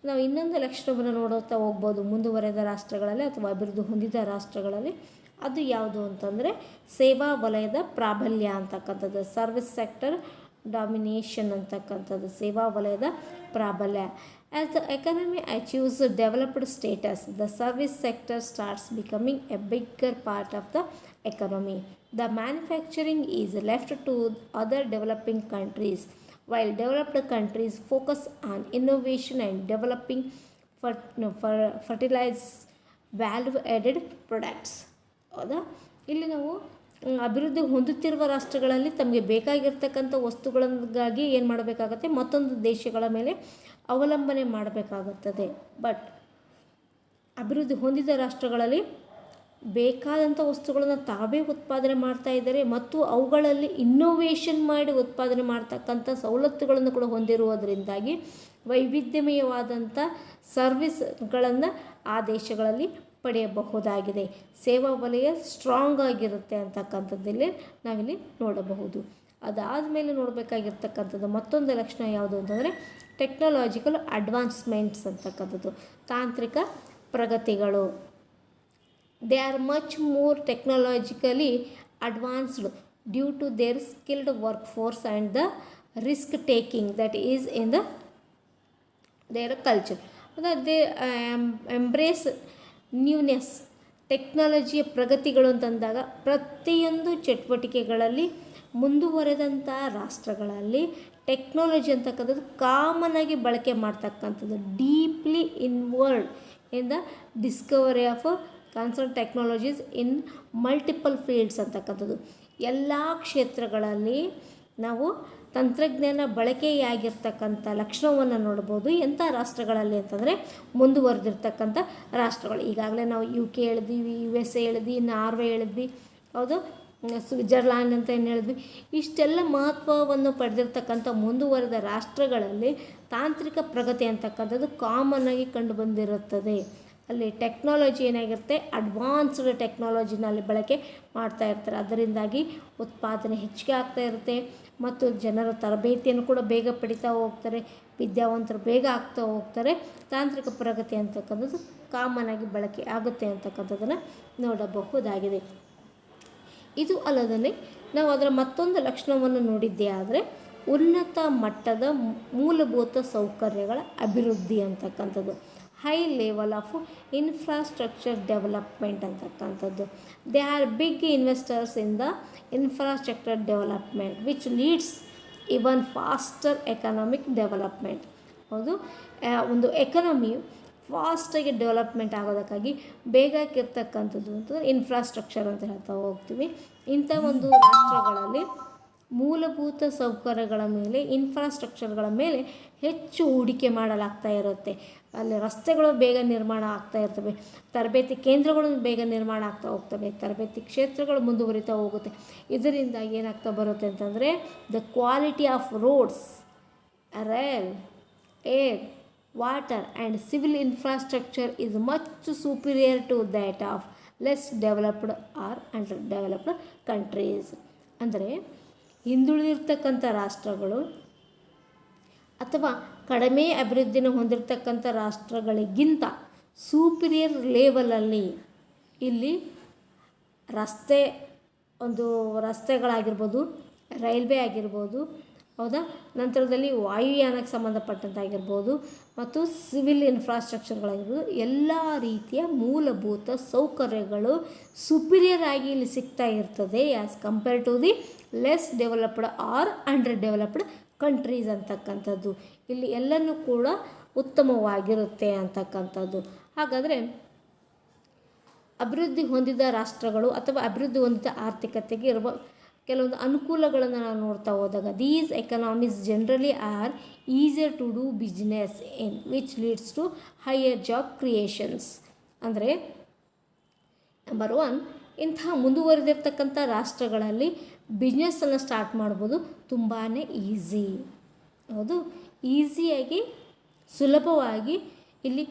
ನಾವು ಇನ್ನೊಂದು ಲಕ್ಷಣವನ್ನು ನೋಡುತ್ತಾ ಹೋಗ್ಬೋದು ಮುಂದುವರೆದ ರಾಷ್ಟ್ರಗಳಲ್ಲಿ ಅಥವಾ ಅಭಿವೃದ್ಧಿ ಹೊಂದಿದ ರಾಷ್ಟ್ರಗಳಲ್ಲಿ. ಅದು ಯಾವುದು ಅಂತಂದರೆ ಸೇವಾ ವಲಯದ ಪ್ರಾಬಲ್ಯ ಅಂತಕ್ಕಂಥದ್ದು, ಸರ್ವಿಸ್ ಸೆಕ್ಟರ್ ಡಾಮಿನೇಷನ್ ಅಂತಕ್ಕಂಥದ್ದು, ಸೇವಾ ವಲಯದ ಪ್ರಾಬಲ್ಯ. As the economy achieves developed status, the service sector starts becoming a bigger part of the economy. The manufacturing is left to other developing countries while developed countries focus on innovation and developing fertilized value added products. ಹೌದಾ, ಇಲ್ಲಿ ನಾವು ಅಭಿವೃದ್ಧಿ ಹೊಂದುತ್ತಿರುವ ರಾಷ್ಟ್ರಗಳಲ್ಲಿ ತಮಗೆ ಬೇಕಾಗಿರ್ತಕ್ಕಂಥ ವಸ್ತುಗಳಿಗಾಗಿ ಏನು ಮಾಡಬೇಕಾಗತ್ತೆ, ಮತ್ತೊಂದು ದೇಶಗಳ ಮೇಲೆ ಅವಲಂಬನೆ ಮಾಡಬೇಕಾಗುತ್ತದೆ. ಬಟ್ ಅಭಿವೃದ್ಧಿ ಹೊಂದಿದ ರಾಷ್ಟ್ರಗಳಲ್ಲಿ ಬೇಕಾದಂಥ ವಸ್ತುಗಳನ್ನು ತಾವೇ ಉತ್ಪಾದನೆ ಮಾಡ್ತಾ ಇದ್ದಾರೆ ಮತ್ತು ಅವುಗಳಲ್ಲಿ ಇನ್ನೋವೇಷನ್ ಮಾಡಿ ಉತ್ಪಾದನೆ ಮಾಡ್ತಕ್ಕಂಥ ಸವಲತ್ತುಗಳನ್ನು ಕೂಡ ಹೊಂದಿರುವುದರಿಂದಾಗಿ ವೈವಿಧ್ಯಮಯವಾದಂಥ ಸರ್ವಿಸ್ಗಳನ್ನು ಆ ದೇಶಗಳಲ್ಲಿ ಪಡೆಯಬಹುದಾಗಿದೆ. ಸೇವಾ ವಲಯ ಸ್ಟ್ರಾಂಗ್ ಆಗಿರುತ್ತೆ ಅಂತಕ್ಕಂಥದ್ದಲ್ಲಿ ನಾವಿಲ್ಲಿ ನೋಡಬಹುದು. ಅದಾದಮೇಲೆ ನೋಡಬೇಕಾಗಿರ್ತಕ್ಕಂಥದ್ದು ಮತ್ತೊಂದು ಲಕ್ಷಣ ಯಾವುದು ಅಂತಂದರೆ ಟೆಕ್ನಾಲಜಿಕಲ್ ಅಡ್ವಾನ್ಸ್ಮೆಂಟ್ಸ್ ಅಂತಕ್ಕಂಥದ್ದು, ತಾಂತ್ರಿಕ ಪ್ರಗತಿಗಳು. They are much more technologically advanced due to their skilled workforce and the risk taking that is in the their culture. They embrace newness. ಟೆಕ್ನಾಲಜಿಯ ಪ್ರಗತಿಗಳು ಅಂತಂದಾಗ ಪ್ರತಿಯೊಂದು ಚಟುವಟಿಕೆಗಳಲ್ಲಿ ಮುಂದುವರೆದಂಥ ರಾಷ್ಟ್ರಗಳಲ್ಲಿ ಟೆಕ್ನಾಲಜಿ ಅಂತಕ್ಕಂಥದ್ದು ಕಾಮನ್ ಆಗಿ ಬಳಕೆ ಮಾಡ್ತಕ್ಕಂಥದ್ದು, deeply involved in the Discovery of concern technologies in multiple fields ಅಂತಕ್ಕಂಥದ್ದು. ಎಲ್ಲ ಕ್ಷೇತ್ರಗಳಲ್ಲಿ ನಾವು ತಂತ್ರಜ್ಞಾನ ಬಳಕೆಯಾಗಿರ್ತಕ್ಕಂಥ ಲಕ್ಷಣವನ್ನು ನೋಡ್ಬೋದು. ಎಂಥ ರಾಷ್ಟ್ರಗಳಲ್ಲಿ ಅಂತಂದರೆ ಮುಂದುವರೆದಿರ್ತಕ್ಕಂಥ ರಾಷ್ಟ್ರಗಳು. ಈಗಾಗಲೇ ನಾವು UK ಹೇಳಿದ್ವಿ, USA ಹೇಳಿದ್ವಿ, ನಾರ್ವೆ ಹೇಳಿದ್ವಿ, ಹೌದು, ಸ್ವಿಟ್ಜರ್ಲ್ಯಾಂಡ್ ಅಂತ ಏನು ಹೇಳಿದ್ವಿ. ಇಷ್ಟೆಲ್ಲ ಮಹತ್ವವನ್ನು ಪಡೆದಿರ್ತಕ್ಕಂಥ ಮುಂದುವರೆದ ರಾಷ್ಟ್ರಗಳಲ್ಲಿ ತಾಂತ್ರಿಕ ಪ್ರಗತಿ ಅಂತಕ್ಕಂಥದ್ದು ಕಾಮನ್ ಆಗಿ ಕಂಡು ಬಂದಿರುತ್ತದೆ. ಅಲ್ಲಿ ಟೆಕ್ನಾಲಜಿ ಏನಾಗಿರುತ್ತೆ, ಅಡ್ವಾನ್ಸ್ಡ್ ಟೆಕ್ನಾಲಜಿನಲ್ಲಿ ಬಳಕೆ ಮಾಡ್ತಾ ಇರ್ತಾರೆ. ಅದರಿಂದಾಗಿ ಉತ್ಪಾದನೆ ಹೆಚ್ಚಿಗೆ ಆಗ್ತಾ ಇರುತ್ತೆ ಮತ್ತು ಜನರ ತರಬೇತಿಯನ್ನು ಕೂಡ ಬೇಗ ಪಡಿತಾ ಹೋಗ್ತಾರೆ, ವಿದ್ಯಾವಂತರು ಬೇಗ ಆಗ್ತಾ ಹೋಗ್ತಾರೆ. ತಾಂತ್ರಿಕ ಪ್ರಗತಿ ಅಂತಕ್ಕಂಥದ್ದು ಕಾಮನ್ ಆಗಿ ಬಳಕೆ ಆಗುತ್ತೆ ಅಂತಕ್ಕಂಥದ್ದನ್ನು ನೋಡಬಹುದಾಗಿದೆ. ಇದು ಅಲ್ಲದೇ ನಾವು ಅದರ ಮತ್ತೊಂದು ಲಕ್ಷಣವನ್ನು ನೋಡಿದ್ದೇ ಆದರೆ ಉನ್ನತ ಮಟ್ಟದ ಮೂಲಭೂತ ಸೌಕರ್ಯಗಳ ಅಭಿವೃದ್ಧಿ ಅಂತಕ್ಕಂಥದ್ದು, high level of infrastructure development ಅಂತಕ್ಕಂಥದ್ದು. They are big investors in the infrastructure development which leads even faster economic development. ಹೌದು, ಒಂದು ಎಕನಾಮಿಯು ಫಾಸ್ಟಾಗಿ ಡೆವಲಪ್ಮೆಂಟ್ ಆಗೋದಕ್ಕಾಗಿ ಬೇಕಾಗಿರ್ತಕ್ಕಂಥದ್ದು ಅಂತಂದರೆ ಇನ್ಫ್ರಾಸ್ಟ್ರಕ್ಚರ್ ಅಂತ ಹೇಳ್ತಾ ಹೋಗ್ತೀವಿ. ಇಂಥ ಒಂದು ರಾಷ್ಟ್ರಗಳಲ್ಲಿ ಮೂಲಭೂತ ಸೌಕರ್ಯಗಳ ಮೇಲೆ, ಇನ್ಫ್ರಾಸ್ಟ್ರಕ್ಚರ್ಗಳ ಮೇಲೆ ಹೆಚ್ಚು ಹೂಡಿಕೆ ಮಾಡಲಾಗ್ತಾ ಇರುತ್ತೆ. ಅಲ್ಲಿ ರಸ್ತೆಗಳು ಬೇಗ ನಿರ್ಮಾಣ ಆಗ್ತಾ ಇರ್ತವೆ, ತರಬೇತಿ ಕೇಂದ್ರಗಳು ಬೇಗ ನಿರ್ಮಾಣ ಆಗ್ತಾ ಹೋಗ್ತವೆ, ತರಬೇತಿ ಕ್ಷೇತ್ರಗಳು ಮುಂದುವರಿತಾ ಹೋಗುತ್ತೆ. ಇದರಿಂದ ಏನಾಗ್ತಾ ಬರುತ್ತೆ ಅಂತಂದರೆ the quality of roads, rail, air, water and civil infrastructure is much superior to that of less developed or underdeveloped countries. ಅಂದರೆ ಹಿಂದುಳಿದಿರ್ತಕ್ಕಂಥ ರಾಷ್ಟ್ರಗಳು ಅಥವಾ ಕಡಿಮೆ ಅಭಿವೃದ್ಧಿನ ಹೊಂದಿರತಕ್ಕಂಥ ರಾಷ್ಟ್ರಗಳಿಗಿಂತ ಸೂಪಿರಿಯರ್ ಲೇವಲಲ್ಲಿ ಇಲ್ಲಿ ರಸ್ತೆಗಳಾಗಿರ್ಬೋದು, ರೈಲ್ವೆ ಆಗಿರ್ಬೋದು, ಹೌದಾ, ನಂತರದಲ್ಲಿ ವಾಯುಯಾನಕ್ಕೆ ಸಂಬಂಧಪಟ್ಟಂತಾಗಿರ್ಬೋದು ಮತ್ತು ಸಿವಿಲ್ ಇನ್ಫ್ರಾಸ್ಟ್ರಕ್ಚರ್ಗಳಾಗಿರ್ಬೋದು, ಎಲ್ಲ ರೀತಿಯ ಮೂಲಭೂತ ಸೌಕರ್ಯಗಳು ಸುಪೀರಿಯರ್ ಆಗಿ ಇಲ್ಲಿ ಸಿಗ್ತಾ ಇರ್ತದೆ as compare to the less developed or under developed countries ಅಂತಕ್ಕಂಥದ್ದು. ಇಲ್ಲಿ ಎಲ್ಲನೂ ಕೂಡ ಉತ್ತಮವಾಗಿರುತ್ತೆ ಅಂತಕ್ಕಂಥದ್ದು. ಹಾಗಾದರೆ ಅಭಿವೃದ್ಧಿ ಹೊಂದಿದ ರಾಷ್ಟ್ರಗಳು ಅಥವಾ ಅಭಿವೃದ್ಧಿ ಹೊಂದಿದ ಆರ್ಥಿಕತೆಗೆ ಇರುವ ಕೆಲವೊಂದು ಅನುಕೂಲಗಳನ್ನು ನಾವು ನೋಡ್ತಾ ಹೋದಾಗ these economies generally are easier to do business in which leads to higher job creations. ಅಂದರೆ ನಂಬರ್ 1, ಇಂತಹ ಮುಂದುವರೆದಿರ್ತಕ್ಕಂಥ ರಾಷ್ಟ್ರಗಳಲ್ಲಿ ಬಿಸ್ನೆಸ್ಸನ್ನು ಸ್ಟಾರ್ಟ್ ಮಾಡ್ಬೋದು ತುಂಬಾ ಈಸಿ. ಹೌದು, ಈಸಿಯಾಗಿ ಸುಲಭವಾಗಿ ಇಲ್ಲಿ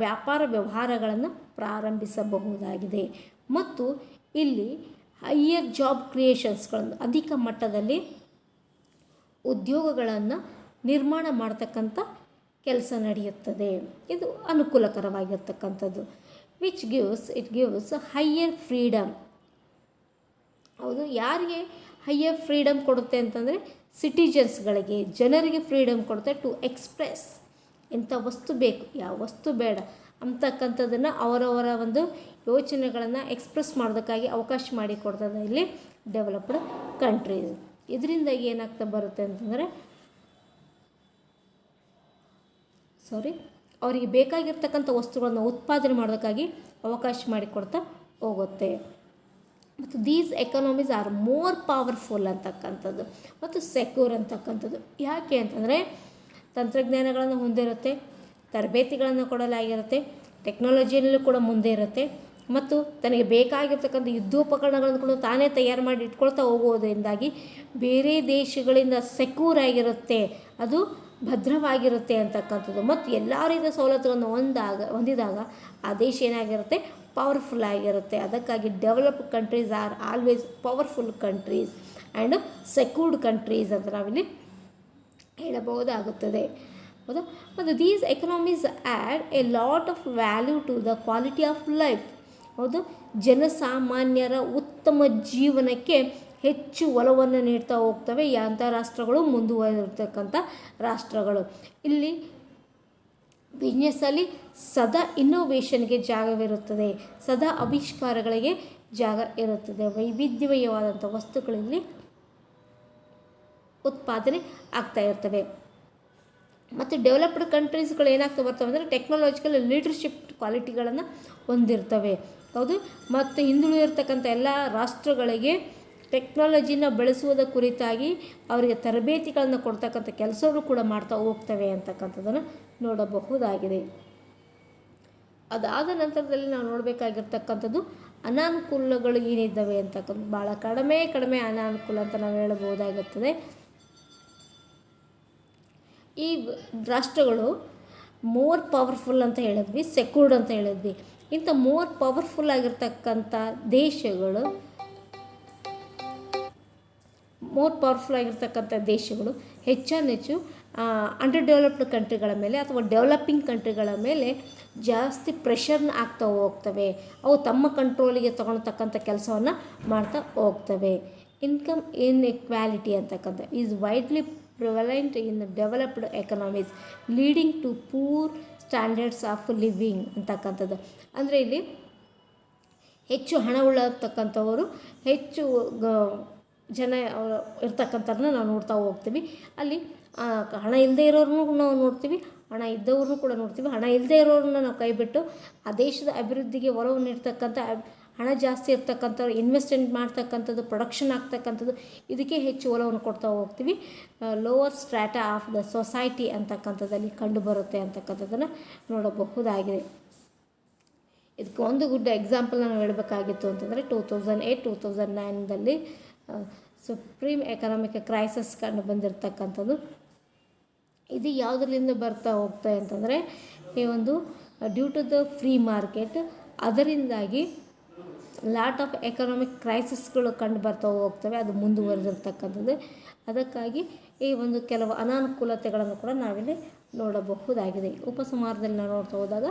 ವ್ಯಾಪಾರ ವ್ಯವಹಾರಗಳನ್ನು ಪ್ರಾರಂಭಿಸಬಹುದಾಗಿದೆ ಮತ್ತು ಇಲ್ಲಿ ಹೈಯರ್ ಜಾಬ್ ಕ್ರಿಯೇಷನ್ಸ್ಗಳನ್ನು, ಅಧಿಕ ಮಟ್ಟದಲ್ಲಿ ಉದ್ಯೋಗಗಳನ್ನು ನಿರ್ಮಾಣ ಮಾಡ್ತಕ್ಕಂಥ ಕೆಲಸ ನಡೆಯುತ್ತದೆ. ಇದು ಅನುಕೂಲಕರವಾಗಿರ್ತಕ್ಕಂಥದ್ದು. Which gives higher freedom. ಹೌದು, ಯಾರಿಗೆ ಹೈಯರ್ ಫ್ರೀಡಮ್ ಕೊಡುತ್ತೆ ಅಂತಂದರೆ ಸಿಟಿಜನ್ಸ್ಗಳಿಗೆ, ಜನರಿಗೆ ಫ್ರೀಡಮ್ ಕೊಡುತ್ತೆ ಟು ಎಕ್ಸ್ಪ್ರೆಸ್. ಇಂಥ ವಸ್ತು ಬೇಕು, ಯಾವ ವಸ್ತು ಬೇಡ ಅಂತಕ್ಕಂಥದ್ದನ್ನು ಅವರವರ ಒಂದು ಯೋಚನೆಗಳನ್ನು ಎಕ್ಸ್ಪ್ರೆಸ್ ಮಾಡೋದಕ್ಕಾಗಿ ಅವಕಾಶ ಮಾಡಿಕೊಡ್ತದೆ ಇಲ್ಲಿ ಡೆವಲಪ್ಡ್ ಕಂಟ್ರೀಸ್. ಇದರಿಂದ ಏನಾಗ್ತಾ ಬರುತ್ತೆ ಅಂತಂದರೆ ಅವರಿಗೆ ಬೇಕಾಗಿರ್ತಕ್ಕಂಥ ವಸ್ತುಗಳನ್ನು ಉತ್ಪಾದನೆ ಮಾಡೋದಕ್ಕಾಗಿ ಅವಕಾಶ ಮಾಡಿಕೊಡ್ತಾ ಹೋಗುತ್ತೆ. ಮತ್ತು these economies are more powerful ಅಂತಕ್ಕಂಥದ್ದು ಮತ್ತು ಸೆಕ್ಯೂರ್ ಅಂತಕ್ಕಂಥದ್ದು. ಯಾಕೆ ಅಂತಂದರೆ ತಂತ್ರಜ್ಞಾನಗಳನ್ನು ಹೊಂದಿರುತ್ತೆ, ತರಬೇತಿಗಳನ್ನು ಕೊಡಲಾಗಿರುತ್ತೆ, ಟೆಕ್ನಾಲಜಿಯಲ್ಲೂ ಕೂಡ ಮುಂದೆ ಇರುತ್ತೆ ಮತ್ತು ತನಗೆ ಬೇಕಾಗಿರ್ತಕ್ಕಂಥ ಯುದ್ಧೋಪಕರಣಗಳನ್ನು ಕೂಡ ತಾನೇ ತಯಾರು ಮಾಡಿ ಇಟ್ಕೊಳ್ತಾ ಹೋಗುವುದರಿಂದಾಗಿ ಬೇರೆ ದೇಶಗಳಿಂದ ಸೆಕ್ಯೂರ್ ಆಗಿರುತ್ತೆ. ಅದು ಭದ್ರವಾಗಿರುತ್ತೆ ಅಂತಕ್ಕಂಥದ್ದು. ಮತ್ತು ಎಲ್ಲ ರೀತಿಯ ಸವಲತ್ತುಗಳನ್ನು ಹೊಂದಿದಾಗ ಆ ದೇಶ ಏನಾಗಿರುತ್ತೆ, ಪವರ್ಫುಲ್ ಆಗಿರುತ್ತೆ. ಅದಕ್ಕಾಗಿ developed countries are always powerful countries and secured countries ಅಂತ ನಾವಿಲ್ಲಿ ಹೇಳಬಹುದಾಗುತ್ತದೆ. ಹೌದಾ. ಮತ್ತು these economies add a lot of value to the quality of life. ಹೌದು, ಜನಸಾಮಾನ್ಯರ ಉತ್ತಮ ಜೀವನಕ್ಕೆ ಹೆಚ್ಚು ಒಲವನ್ನು ನೀಡ್ತಾ ಹೋಗ್ತವೆ ಈ ಅಂತಾರಾಷ್ಟ್ರಗಳು, ಮುಂದುವರಿದಿರ್ತಕ್ಕಂಥ ರಾಷ್ಟ್ರಗಳು. ಇಲ್ಲಿ ಬಿಸ್ನೆಸ್ಸಲ್ಲಿ ಸದಾ ಇನ್ನೋವೇಷನ್ಗೆ ಜಾಗವಿರುತ್ತದೆ, ಸದಾ ಆವಿಷ್ಕಾರಗಳಿಗೆ ಜಾಗ ಇರುತ್ತದೆ. ವೈವಿಧ್ಯಮಯವಾದಂಥ ವಸ್ತುಗಳಲ್ಲಿ ಉತ್ಪಾದನೆ ಆಗ್ತಾ ಇರ್ತವೆ. ಮತ್ತು ಡೆವಲಪ್ಡ್ ಕಂಟ್ರೀಸ್ಗಳು ಏನಾಗ್ತಾ ಬರ್ತವೆ ಅಂದರೆ ಟೆಕ್ನಾಲಜಿಕಲ್ ಲೀಡರ್ಶಿಪ್ ಕ್ವಾಲಿಟಿಗಳನ್ನು ಹೊಂದಿರ್ತವೆ. ಹೌದು. ಮತ್ತು ಹಿಂದುಳಿದಿರ್ತಕ್ಕಂಥ ಎಲ್ಲ ರಾಷ್ಟ್ರಗಳಿಗೆ ಟೆಕ್ನಾಲಜಿನ ಬಳಸುವುದರ ಕುರಿತಾಗಿ ಅವರಿಗೆ ತರಬೇತಿಗಳನ್ನು ಕೊಡ್ತಕ್ಕಂಥ ಕೆಲಸಗಳು ಕೂಡ ಮಾಡ್ತಾ ಹೋಗ್ತವೆ ಅಂತಕ್ಕಂಥದ್ದನ್ನು ನೋಡಬಹುದಾಗಿದೆ. ಅದಾದ ನಂತರದಲ್ಲಿ ನಾವು ನೋಡಬೇಕಾಗಿರ್ತಕ್ಕಂಥದ್ದು ಅನಾನುಕೂಲಗಳು ಏನಿದ್ದಾವೆ ಅಂತಕ್ಕಂಥ ಭಾಳ ಕಡಿಮೆ ಅನಾನುಕೂಲ ಅಂತ ನಾವು ಹೇಳಬಹುದಾಗುತ್ತದೆ. ಈ ರಾಷ್ಟ್ರಗಳು ಮೋರ್ ಪವರ್ಫುಲ್ ಅಂತ ಹೇಳಿದ್ವಿ, ಸೆಕ್ಯೂರ್ಡ್ ಅಂತ ಹೇಳಿದ್ವಿ. ಇಂಥ ಮೋರ್ ಪವರ್ಫುಲ್ ಆಗಿರ್ತಕ್ಕಂಥ ದೇಶಗಳು ಹೆಚ್ಚು ಅಂಡರ್ ಡೆವಲಪ್ಡ್ ಕಂಟ್ರಿಗಳ ಮೇಲೆ ಅಥವಾ ಡೆವಲಪಿಂಗ್ ಕಂಟ್ರಿಗಳ ಮೇಲೆ ಜಾಸ್ತಿ ಪ್ರೆಷರ್ನ ಆಗ್ತಾ ಹೋಗ್ತವೆ. ಅವು ತಮ್ಮ ಕಂಟ್ರೋಲಿಗೆ ತಗೊಳ್ತಕ್ಕಂಥ ಕೆಲಸವನ್ನು ಮಾಡ್ತಾ ಹೋಗ್ತವೆ. ಇನ್ಕಮ್ ಇನ್ಇಕ್ವಾಲಿಟಿ ಅಂತಕ್ಕಂಥ is widely prevalent in developed economies leading to poor standards of living ಅಂತಕ್ಕಂಥದ್ದು. ಅಂದರೆ ಇಲ್ಲಿ ಹೆಚ್ಚು ಹಣವುಳ್ಳತಕ್ಕಂಥವರು ಹೆಚ್ಚು ಜನ ಇರ್ತಕ್ಕಂಥವ್ರನ್ನ ನಾವು ನೋಡ್ತಾ ಹೋಗ್ತೀವಿ. ಅಲ್ಲಿ ಹಣ ಇಲ್ಲದೆ ಇರೋರನ್ನೂ ನಾವು ನೋಡ್ತೀವಿ, ಹಣ ಇದ್ದವ್ರನ್ನೂ ಕೂಡ ನೋಡ್ತೀವಿ. ಹಣ ಇಲ್ಲದೆ ಇರೋರನ್ನ ನಾವು ಕೈಬಿಟ್ಟು ಆ ದೇಶದ ಅಭಿವೃದ್ಧಿಗೆ ಒಲವು ನೀಡ್ತಕ್ಕಂಥ, ಹಣ ಜಾಸ್ತಿ ಇರ್ತಕ್ಕಂಥವ್ರು ಇನ್ವೆಸ್ಟ್ಮೆಂಟ್ ಮಾಡ್ತಕ್ಕಂಥದ್ದು, ಪ್ರೊಡಕ್ಷನ್ ಆಗ್ತಕ್ಕಂಥದ್ದು, ಇದಕ್ಕೆ ಹೆಚ್ಚು ಒಲವನ್ನು ಕೊಡ್ತಾ ಹೋಗ್ತೀವಿ. Lower strata of the society ಅಂತಕ್ಕಂಥದ್ದಲ್ಲಿ ಕಂಡುಬರುತ್ತೆ ಅಂತಕ್ಕಂಥದ್ದನ್ನು ನೋಡಬಹುದಾಗಿದೆ. ಇದಕ್ಕೆ ಒಂದು ಗುಡ್ ಎಕ್ಸಾಂಪಲ್ ನಾವು ಹೇಳಬೇಕಾಗಿತ್ತು ಅಂತಂದರೆ 2008-2009ದಲ್ಲಿ ಸುಪ್ರೀಂ ಎಕನಾಮಿಕ್ ಕ್ರೈಸಿಸ್ ಕಂಡು ಬಂದಿರತಕ್ಕಂಥದ್ದು. ಇದು ಯಾವುದರಿಂದ ಬರ್ತಾ ಹೋಗ್ತದೆ ಅಂತಂದರೆ ಈ ಒಂದು due to the free market, ಅದರಿಂದಾಗಿ ಲಾಟ್ ಆಫ್ ಎಕನಾಮಿಕ್ ಕ್ರೈಸಿಸ್ಗಳು ಕಂಡು ಬರ್ತಾ ಹೋಗ್ತವೆ. ಅದು ಮುಂದುವರೆದಿರ್ತಕ್ಕಂಥದ್ದು. ಅದಕ್ಕಾಗಿ ಈ ಒಂದು ಕೆಲವು ಅನಾನುಕೂಲತೆಗಳನ್ನು ಕೂಡ ನಾವಿಲ್ಲಿ ನೋಡಬಹುದಾಗಿದೆ. ಉಪಸಂಹಾರದಲ್ಲಿ ನಾವು ನೋಡ್ತಾ ಹೋದಾಗ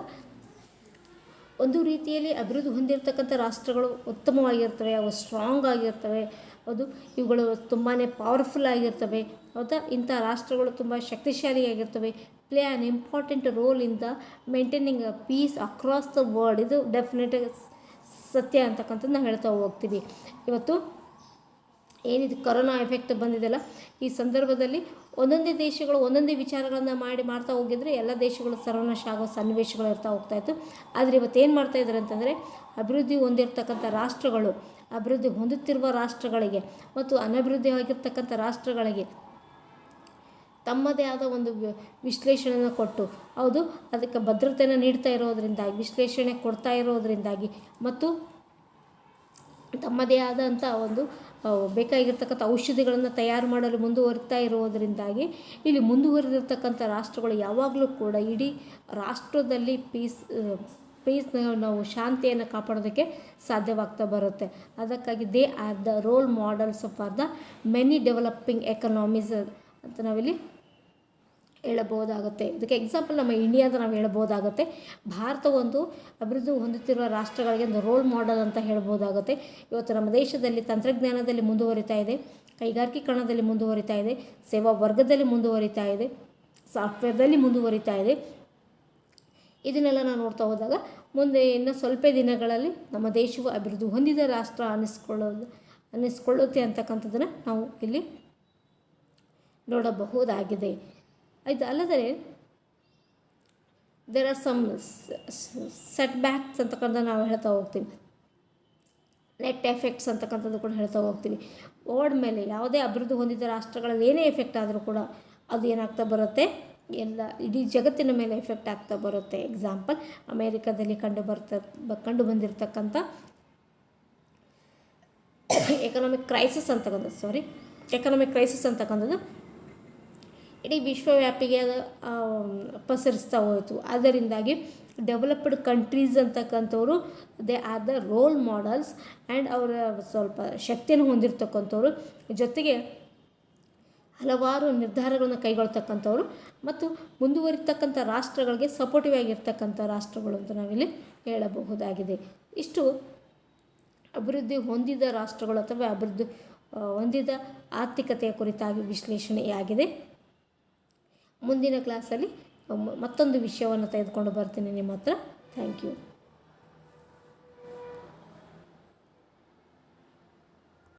ಒಂದು ರೀತಿಯಲ್ಲಿ ಅಭಿವೃದ್ಧಿ ಹೊಂದಿರತಕ್ಕಂಥ ರಾಷ್ಟ್ರಗಳು ಉತ್ತಮವಾಗಿರ್ತವೆ, ಅವು ಸ್ಟ್ರಾಂಗ್ ಆಗಿರ್ತವೆ. ಅದು ಇವುಗಳು ತುಂಬಾ ಪವರ್ಫುಲ್ ಆಗಿರ್ತವೆ. ಹೌದಾ. ಇಂಥ ರಾಷ್ಟ್ರಗಳು ತುಂಬ ಶಕ್ತಿಶಾಲಿಯಾಗಿರ್ತವೆ. Play an important role in the maintaining a peace across the world. ಇದು ಡೆಫಿನೆಟ್ ಸತ್ಯ ಅಂತಕ್ಕಂಥದ್ದು ನಾವು ಹೇಳ್ತಾ ಹೋಗ್ತೀವಿ. ಇವತ್ತು ಏನಿದು ಕೊರೋನಾ ಎಫೆಕ್ಟ್ ಬಂದಿದೆಯಲ್ಲ, ಈ ಸಂದರ್ಭದಲ್ಲಿ ಒಂದೊಂದೇ ದೇಶಗಳು ಒಂದೊಂದೇ ವಿಚಾರಗಳನ್ನು ಮಾಡ್ತಾ ಹೋಗಿದ್ರೆ ಎಲ್ಲ ದೇಶಗಳು ಸರ್ವನಾಶ ಆಗೋ ಸನ್ನಿವೇಶಗಳು ಇರ್ತಾ ಹೋಗ್ತಾಯಿತ್ತು. ಆದರೆ ಇವತ್ತು ಏನು ಮಾಡ್ತಾಯಿದ್ದಾರೆ ಅಂತಂದರೆ ಅಭಿವೃದ್ಧಿ ಹೊಂದಿರತಕ್ಕಂಥ ರಾಷ್ಟ್ರಗಳು ಅಭಿವೃದ್ಧಿ ಹೊಂದುತ್ತಿರುವ ರಾಷ್ಟ್ರಗಳಿಗೆ ಮತ್ತು ಅನಭಿವೃದ್ಧಿ ಆಗಿರ್ತಕ್ಕಂಥ ರಾಷ್ಟ್ರಗಳಿಗೆ ತಮ್ಮದೇ ಆದ ಒಂದು ವಿಶ್ಲೇಷಣೆಯನ್ನು ಕೊಟ್ಟು, ಹೌದು, ಅದಕ್ಕೆ ಭದ್ರತೆಯನ್ನು ನೀಡ್ತಾ ಇರೋದರಿಂದಾಗಿ, ವಿಶ್ಲೇಷಣೆ ಕೊಡ್ತಾ ಇರೋದರಿಂದಾಗಿ ಮತ್ತು ತಮ್ಮದೇ ಆದಂಥ ಒಂದು ಬೇಕಾಗಿರ್ತಕ್ಕಂಥ ಔಷಧಿಗಳನ್ನು ತಯಾರು ಮಾಡಲು ಮುಂದುವರಿತಾ ಇರೋದರಿಂದಾಗಿ ಇಲ್ಲಿ ಮುಂದುವರೆದಿರ್ತಕ್ಕಂಥ ರಾಷ್ಟ್ರಗಳು ಯಾವಾಗಲೂ ಕೂಡ ಇಡೀ ರಾಷ್ಟ್ರದಲ್ಲಿ ಪೀಸ್ನ ನಾವು ಶಾಂತಿಯನ್ನು ಕಾಪಾಡೋದಕ್ಕೆ ಸಾಧ್ಯವಾಗ್ತಾ ಬರುತ್ತೆ. ಅದಕ್ಕಾಗಿ they are the role models for the many developing economies ಅಂತ ನಾವಿಲ್ಲಿ ಹೇಳಬಹುದಾಗುತ್ತೆ. ಇದಕ್ಕೆ ಎಕ್ಸಾಂಪಲ್ ನಮ್ಮ ಇಂಡಿಯಾದ ನಾವು ಹೇಳಬಹುದಾಗುತ್ತೆ. ಭಾರತ ಒಂದು ಅಭಿವೃದ್ಧಿ ಹೊಂದುತ್ತಿರುವ ರಾಷ್ಟ್ರಗಳಿಗೆ ಒಂದು ರೋಲ್ ಮಾಡೆಲ್ ಅಂತ ಹೇಳ್ಬೋದಾಗುತ್ತೆ. ಇವತ್ತು ನಮ್ಮ ದೇಶದಲ್ಲಿ ತಂತ್ರಜ್ಞಾನದಲ್ಲಿ ಮುಂದುವರಿತಾ ಇದೆ, ಕೈಗಾರಿಕೀಕರಣದಲ್ಲಿ ಮುಂದುವರಿತಾ ಇದೆ, ಸೇವಾ ವರ್ಗದಲ್ಲಿ ಮುಂದುವರಿತಾ ಇದೆ, ಸಾಫ್ಟ್ವೇರ್ದಲ್ಲಿ ಮುಂದುವರಿತಾ ಇದೆ. ಇದನ್ನೆಲ್ಲ ನಾವು ನೋಡ್ತಾ ಹೋದಾಗ ಮುಂದೆ ಇನ್ನು ಸ್ವಲ್ಪ ದಿನಗಳಲ್ಲಿ ನಮ್ಮ ದೇಶವು ಅಭಿವೃದ್ಧಿ ಹೊಂದಿದ ರಾಷ್ಟ್ರ ಅನ್ನಿಸ್ಕೊಳ್ಳುತ್ತೆ ಅಂತಕ್ಕಂಥದ್ದನ್ನು ನಾವು ಇಲ್ಲಿ ನೋಡಬಹುದಾಗಿದೆ. ಇದು ಅಲ್ಲದೆ there are some setbacks ಅಂತಕ್ಕಂಥ ನಾವು ಹೇಳ್ತಾ ಹೋಗ್ತೀವಿ. ನೆಟ್ ಎಫೆಕ್ಟ್ಸ್ ಅಂತಕ್ಕಂಥದ್ದು ಕೂಡ ಹೇಳ್ತಾ ಹೋಗ್ತೀವಿ. ವರ್ಲ್ಡ್ ಮೇಲೆ ಯಾವುದೇ ಅಭಿವೃದ್ಧಿ ಹೊಂದಿದ ರಾಷ್ಟ್ರಗಳಲ್ಲಿ ಏನೇ ಎಫೆಕ್ಟ್ ಆದರೂ ಕೂಡ ಅದು ಏನಾಗ್ತಾ ಬರುತ್ತೆ, ಎಲ್ಲ ಇಡೀ ಜಗತ್ತಿನ ಮೇಲೆ ಎಫೆಕ್ಟ್ ಆಗ್ತಾ ಬರುತ್ತೆ. ಎಕ್ಸಾಂಪಲ್ ಅಮೇರಿಕಾದಲ್ಲಿ ಕಂಡು ಬಂದಿರತಕ್ಕಂಥ ಎಕನಾಮಿಕ್ ಕ್ರೈಸಿಸ್ ಅಂತಕ್ಕಂಥದ್ದು ಇಡೀ ವಿಶ್ವವ್ಯಾಪಿಗೆ ಅದು ಪಸರಿಸ್ತಾ ಹೋಯಿತು. ಅದರಿಂದಾಗಿ ಡೆವಲಪ್ಡ್ ಕಂಟ್ರೀಸ್ ಅಂತಕ್ಕಂಥವ್ರು they are the role models and ಅವರ ಸ್ವಲ್ಪ ಶಕ್ತಿಯನ್ನು ಹೊಂದಿರತಕ್ಕಂಥವ್ರು, ಜೊತೆಗೆ ಹಲವಾರು ನಿರ್ಧಾರಗಳನ್ನು ಕೈಗೊಳ್ತಕ್ಕಂಥವ್ರು ಮತ್ತು ಮುಂದುವರಿತಕ್ಕಂಥ ರಾಷ್ಟ್ರಗಳಿಗೆ ಸಪೋರ್ಟಿವ್ ಆಗಿರ್ತಕ್ಕಂಥ ರಾಷ್ಟ್ರಗಳು ಅಂತ ನಾವಿಲ್ಲಿ ಹೇಳಬಹುದಾಗಿದೆ. ಇಷ್ಟು ಅಭಿವೃದ್ಧಿ ಹೊಂದಿದ ರಾಷ್ಟ್ರಗಳು ಅಥವಾ ಅಭಿವೃದ್ಧಿ ಹೊಂದಿದ ಆರ್ಥಿಕತೆಯ ಕುರಿತಾಗಿ ವಿಶ್ಲೇಷಣೆಯಾಗಿದೆ. ಮುಂದಿನ ಕ್ಲಾಸಲ್ಲಿ ಮತ್ತೊಂದು ವಿಷಯವನ್ನು ತೆಗೆದುಕೊಂಡು ಬರ್ತೀನಿ ನಿಮ್ಮ ಹತ್ರ. Thank you.